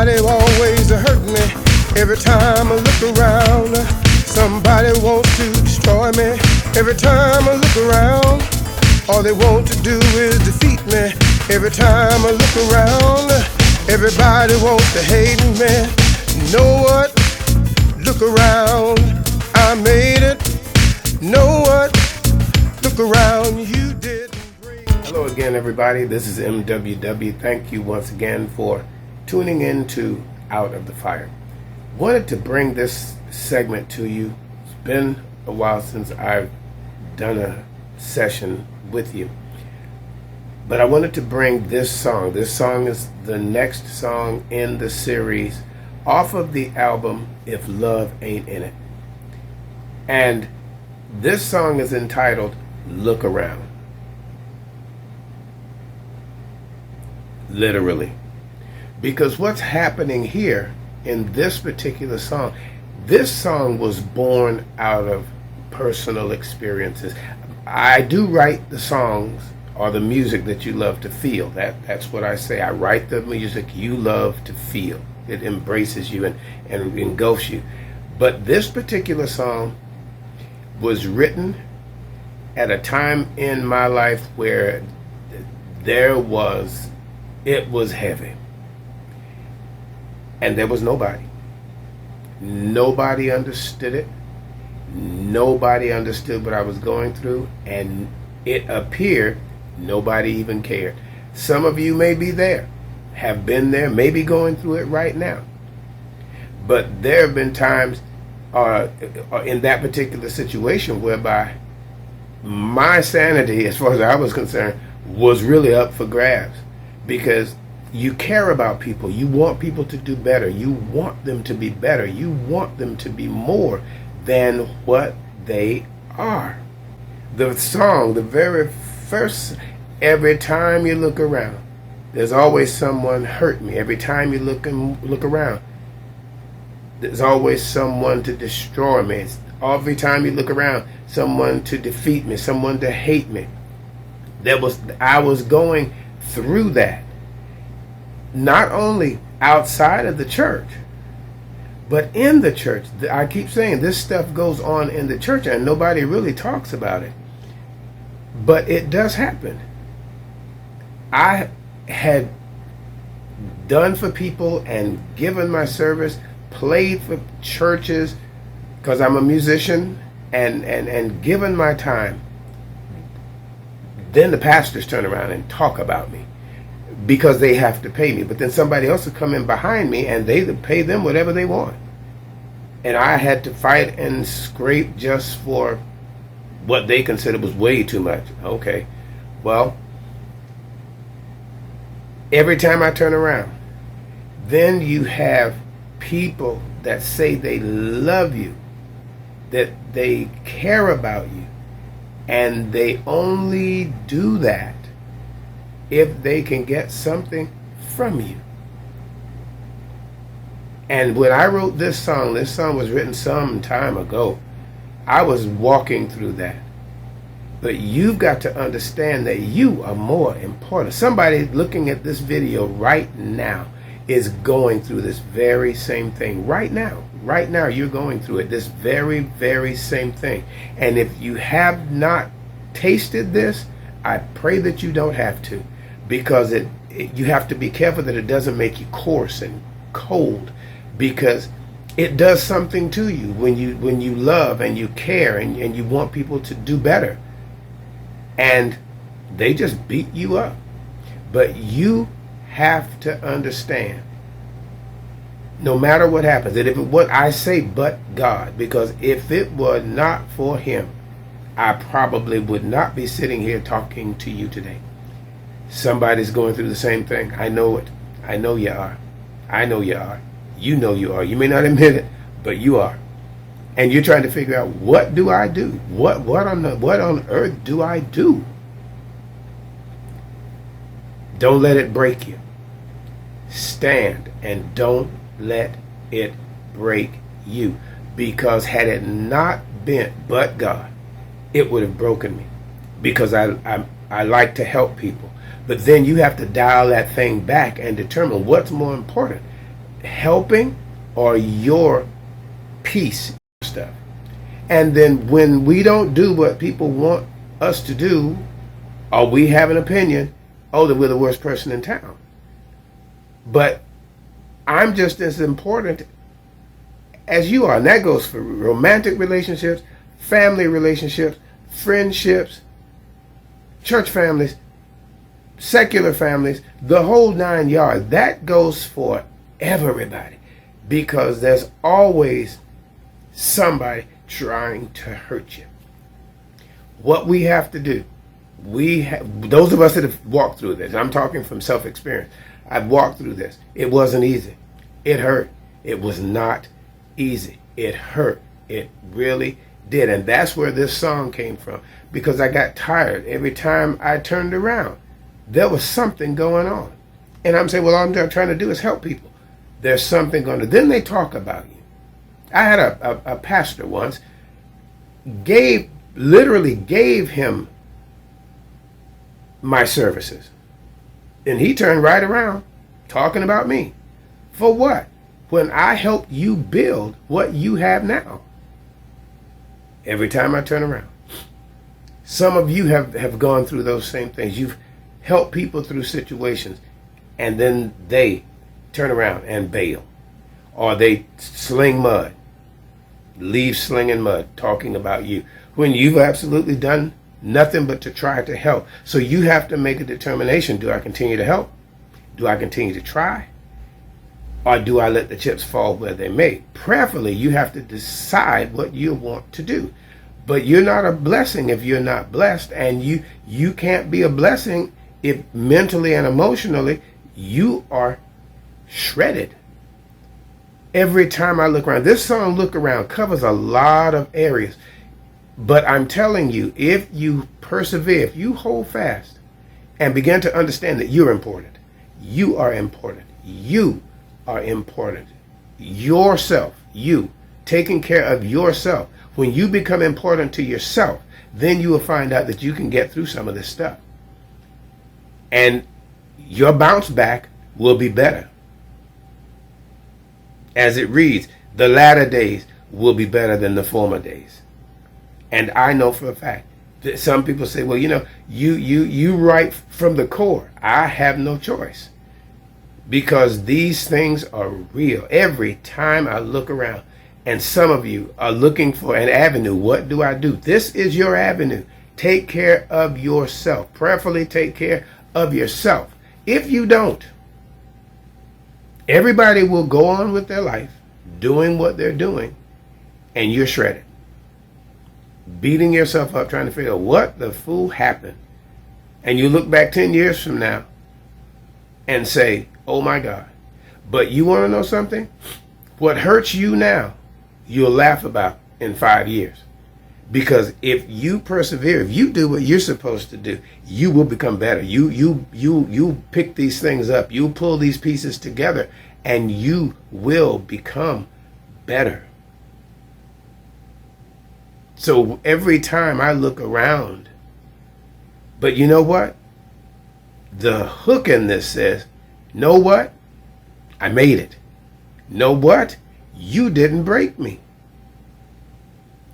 Somebody always hurt me. Every time I look around, somebody wants to destroy me. Every time I look around, all they want to do is defeat me. Every time I look around, everybody wants to hate me. You know what? Look around, I made it. Know what? Look around, you didn't bring. Hello again, everybody. This is MWW. Thank you once again for tuning in to Out of the Fire. Wanted to bring this segment to you. It's been a while since I've done a session with you, but I wanted to bring this song. This song is the next song in the series off of the album If Love Ain't In It, and this song is entitled Look Around. Literally, because what's happening here in this particular song, this song was born out of personal experiences. I do write the songs or the music that you love to feel. That's what I say. I write the music you love to feel. It embraces you and engulfs you. But this particular song was written at a time in my life where it was heavy. And there was nobody. Nobody understood it. Nobody understood what I was going through, and it appeared nobody even cared. Some of you may be there, have been there, maybe going through it right now. But there have been times in that particular situation whereby my sanity, as far as I was concerned, was really up for grabs, because you care about people. You want people to do better. You want them to be better. You want them to be more than what they are. The song, the very first, every time you look around, there's always someone hurt me. Every time you look around, there's always someone to destroy me. Every time you look around, someone to defeat me, someone to hate me. I was going through that. Not only outside of the church, but in the church. I keep saying this stuff goes on in the church and nobody really talks about it. But it does happen. I had done for people and given my service, played for churches because I'm a musician, and given my time. Then the pastors turn around and talk about me, because they have to pay me. But then somebody else will come in behind me and they pay them whatever they want. And I had to fight and scrape just for what they considered was way too much. Okay, well, every time I turn around, then you have people that say they love you, that they care about you, and they only do that if they can get something from you. And when I wrote this song was written some time ago. I was walking through that. But you've got to understand that you are more important. Somebody looking at this video right now is going through this very same thing. Right now you're going through it, this very, very same thing. And if you have not tasted this, I pray that you don't have to. Because you have to be careful that it doesn't make you coarse and cold, because it does something to you when you love and you care and you want people to do better, and they just beat you up. But you have to understand, no matter what happens, that if it was, I say but God, because if it were not for Him, I probably would not be sitting here talking to you today. Somebody's going through the same thing. I know it. I know you are. I know you are. You know you are. You may not admit it, but you are. And you're trying to figure out, what do I do? What on earth do I do? Don't let it break you. Stand and don't let it break you. Because had it not been but God, it would have broken me. Because I like to help people. But then you have to dial that thing back and determine what's more important. helping or your peace stuff. And then when we don't do what people want us to do, or we have an opinion, oh, that we're the worst person in town. But I'm just as important as you are. And that goes for romantic relationships, family relationships, friendships, church families, secular families, the whole 9 yards. That goes for everybody, because there's always somebody trying to hurt you. What we have to do, those of us that have walked through this, I'm talking from self-experience, I've walked through this. It wasn't easy. It hurt. It was not easy. It hurt. It really did. And that's where this song came from, because I got tired. Every time I turned around, there was something going on. And I'm saying, well, all I'm trying to do is help people. There's something going on. Then they talk about you. I had a pastor once, literally gave him my services. And he turned right around talking about me. For what? When I helped you build what you have now. Every time I turn around. Some of you have gone through those same things. You've helped people through situations, and then they turn around and bail. Or they sling mud. Leave slinging mud, talking about you, when you've absolutely done nothing but to try to help. So you have to make a determination. Do I continue to help? Do I continue to try? Or do I let the chips fall where they may? Prayerfully, you have to decide what you want to do. But you're not a blessing if you're not blessed, and you can't be a blessing if mentally and emotionally you are shredded. Every time I look around, this song, Look Around, covers a lot of areas. But I'm telling you, if you persevere, if you hold fast and begin to understand that you're important, you are important, you are important, yourself, you, taking care of yourself. When you become important to yourself, then you will find out that you can get through some of this stuff. And your bounce back will be better. As it reads, the latter days will be better than the former days. And I know for a fact that some people say, well, you write from the core. I have no choice, because these things are real. Every time I look around, and some of you are looking for an avenue, what do I do? This is your avenue. Take care of yourself. Prayerfully take care of yourself. If you don't, everybody will go on with their life, doing what they're doing, and you're shredded. Beating yourself up, trying to figure out what the fool happened. And you look back 10 years from now and say, oh my God. But you want to know something? What hurts you now, you'll laugh about in 5 years. Because if you persevere, if you do what you're supposed to do, you will become better. You pick these things up, you pull these pieces together, and you will become better. So every time I look around, but you know what? The hook in this says, know what? I made it. Know what? You didn't break me.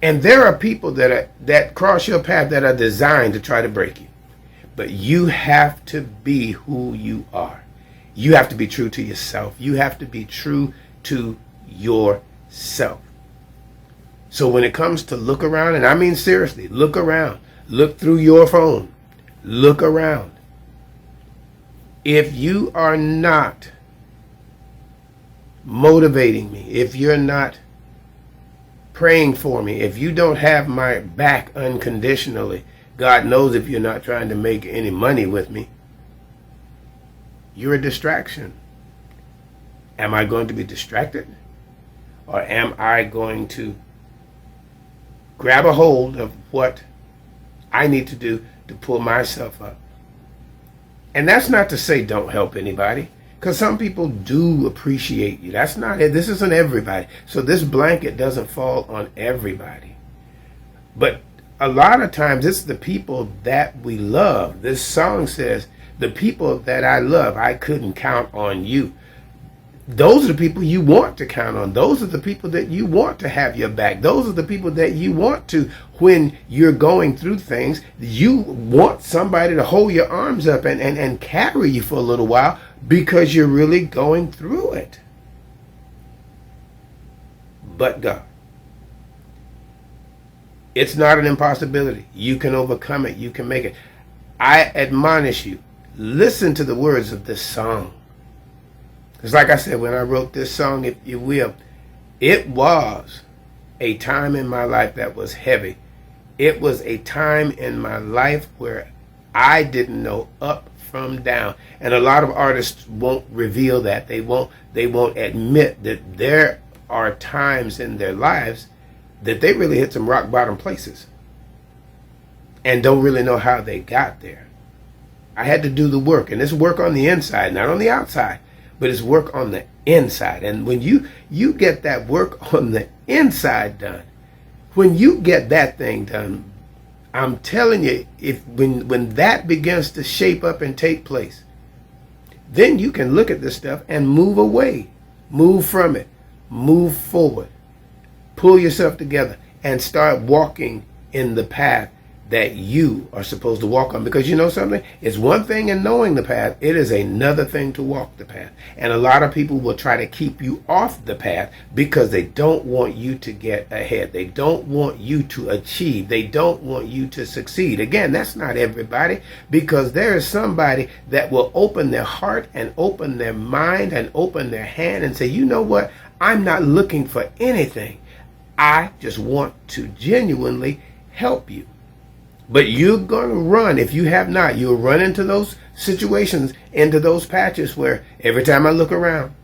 And there are people that cross your path that are designed to try to break you. But you have to be who you are. You have to be true to yourself. You have to be true to yourself. So when it comes to look around, and I mean seriously, look around. Look through your phone. Look around. If you are not motivating me, if you're not praying for me, if you don't have my back unconditionally, God knows if you're not trying to make any money with me, you're a distraction. Am I going to be distracted? Or am I going to grab a hold of what I need to do to pull myself up? And that's not to say don't help anybody, because some people do appreciate you. That's not it. This isn't everybody. So this blanket doesn't fall on everybody. But a lot of times it's the people that we love. This song says, the people that I love, I couldn't count on you. Those are the people you want to count on. Those are the people that you want to have your back. Those are the people that you want to, when you're going through things, you want somebody to hold your arms up and carry you for a little while because you're really going through it. But God. It's not an impossibility. You can overcome it. You can make it. I admonish you, listen to the words of this song. Because like I said, when I wrote this song, if you will, it was a time in my life that was heavy. It was a time in my life where I didn't know up from down. And a lot of artists won't reveal that. They won't admit that there are times in their lives that they really hit some rock bottom places and don't really know how they got there. I had to do the work, and it's work on the inside, not on the outside, but it's work on the inside. And when you get that work on the inside done, when you get that thing done, I'm telling you, when that begins to shape up and take place, then you can look at this stuff and move away, move from it, move forward. Pull yourself together and start walking in the path that you are supposed to walk on. Because you know something? It's one thing in knowing the path. It is another thing to walk the path. And a lot of people will try to keep you off the path because they don't want you to get ahead. They don't want you to achieve. They don't want you to succeed. Again, that's not everybody, because there is somebody that will open their heart and open their mind and open their hand and say, you know what? I'm not looking for anything. I just want to genuinely help you. But you're going to run, if you have not, you'll run into those situations, into those patches where every time I look around,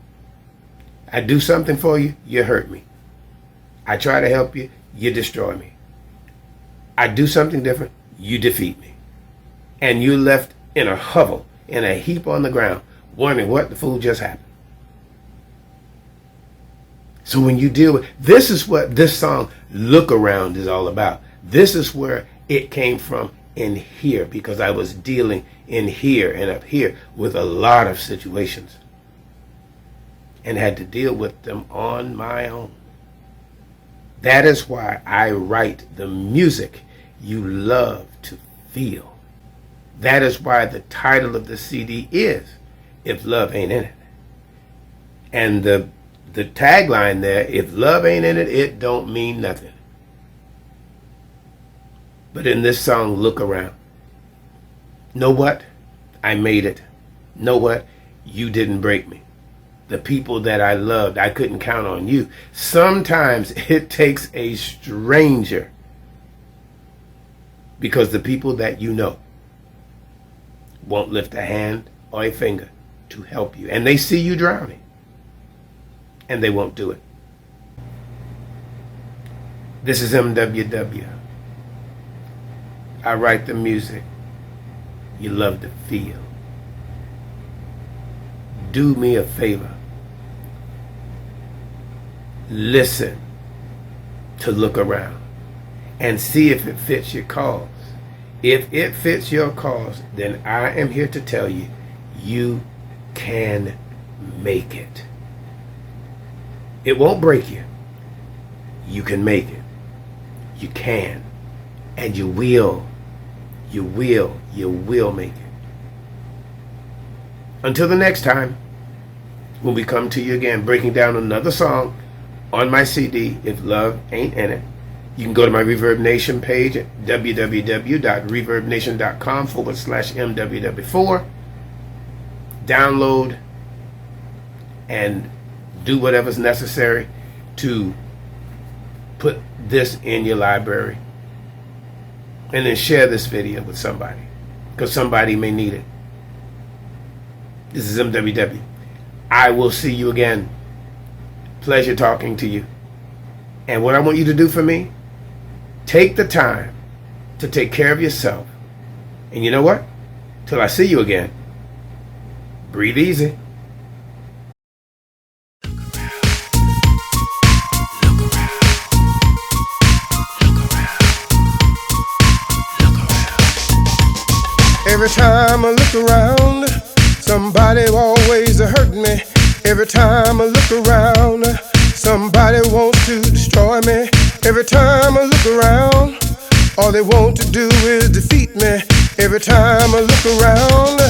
I do something for you, you hurt me. I try to help you, you destroy me. I do something different, you defeat me. And you're left in a hovel, in a heap on the ground, wondering what the fool just happened. So when you deal with, this is what this song, Look Around, is all about. This is where it came from, in here, because I was dealing in here and up here with a lot of situations and had to deal with them on my own. That is why I write the music you love to feel. That is why the title of the CD is If Love Ain't In It. And the tagline there, if love ain't in it, it don't mean nothing. But in this song, Look Around. Know what? I made it. Know what? You didn't break me. The people that I loved, I couldn't count on you. Sometimes it takes a stranger, because the people that you know won't lift a hand or a finger to help you. And they see you drowning, and they won't do it. This is MWW. I write the music you love to feel. Do me a favor. Listen to Look Around and see if it fits your cause. If it fits your cause, then I am here to tell you, you can make it. It won't break you. You can make it. You can. And you will. You will make it. Until the next time, when we come to you again, breaking down another song on my CD, If Love Ain't In It, you can go to my Reverb Nation page at www.reverbnation.com/MWW4. Download and do whatever's necessary to put this in your library. And then share this video with somebody, because somebody may need it. This is MWW. I will see you again. Pleasure talking to you. And what I want you to do for me, take the time to take care of yourself. And you know what? Till I see you again, breathe easy. Every time I look around, somebody always hurt me. Every time I look around, somebody wants to destroy me. Every time I look around, all they want to do is defeat me. Every time I look around,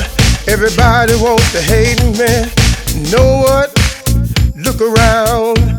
everybody wants to hate me. You know what? Look around.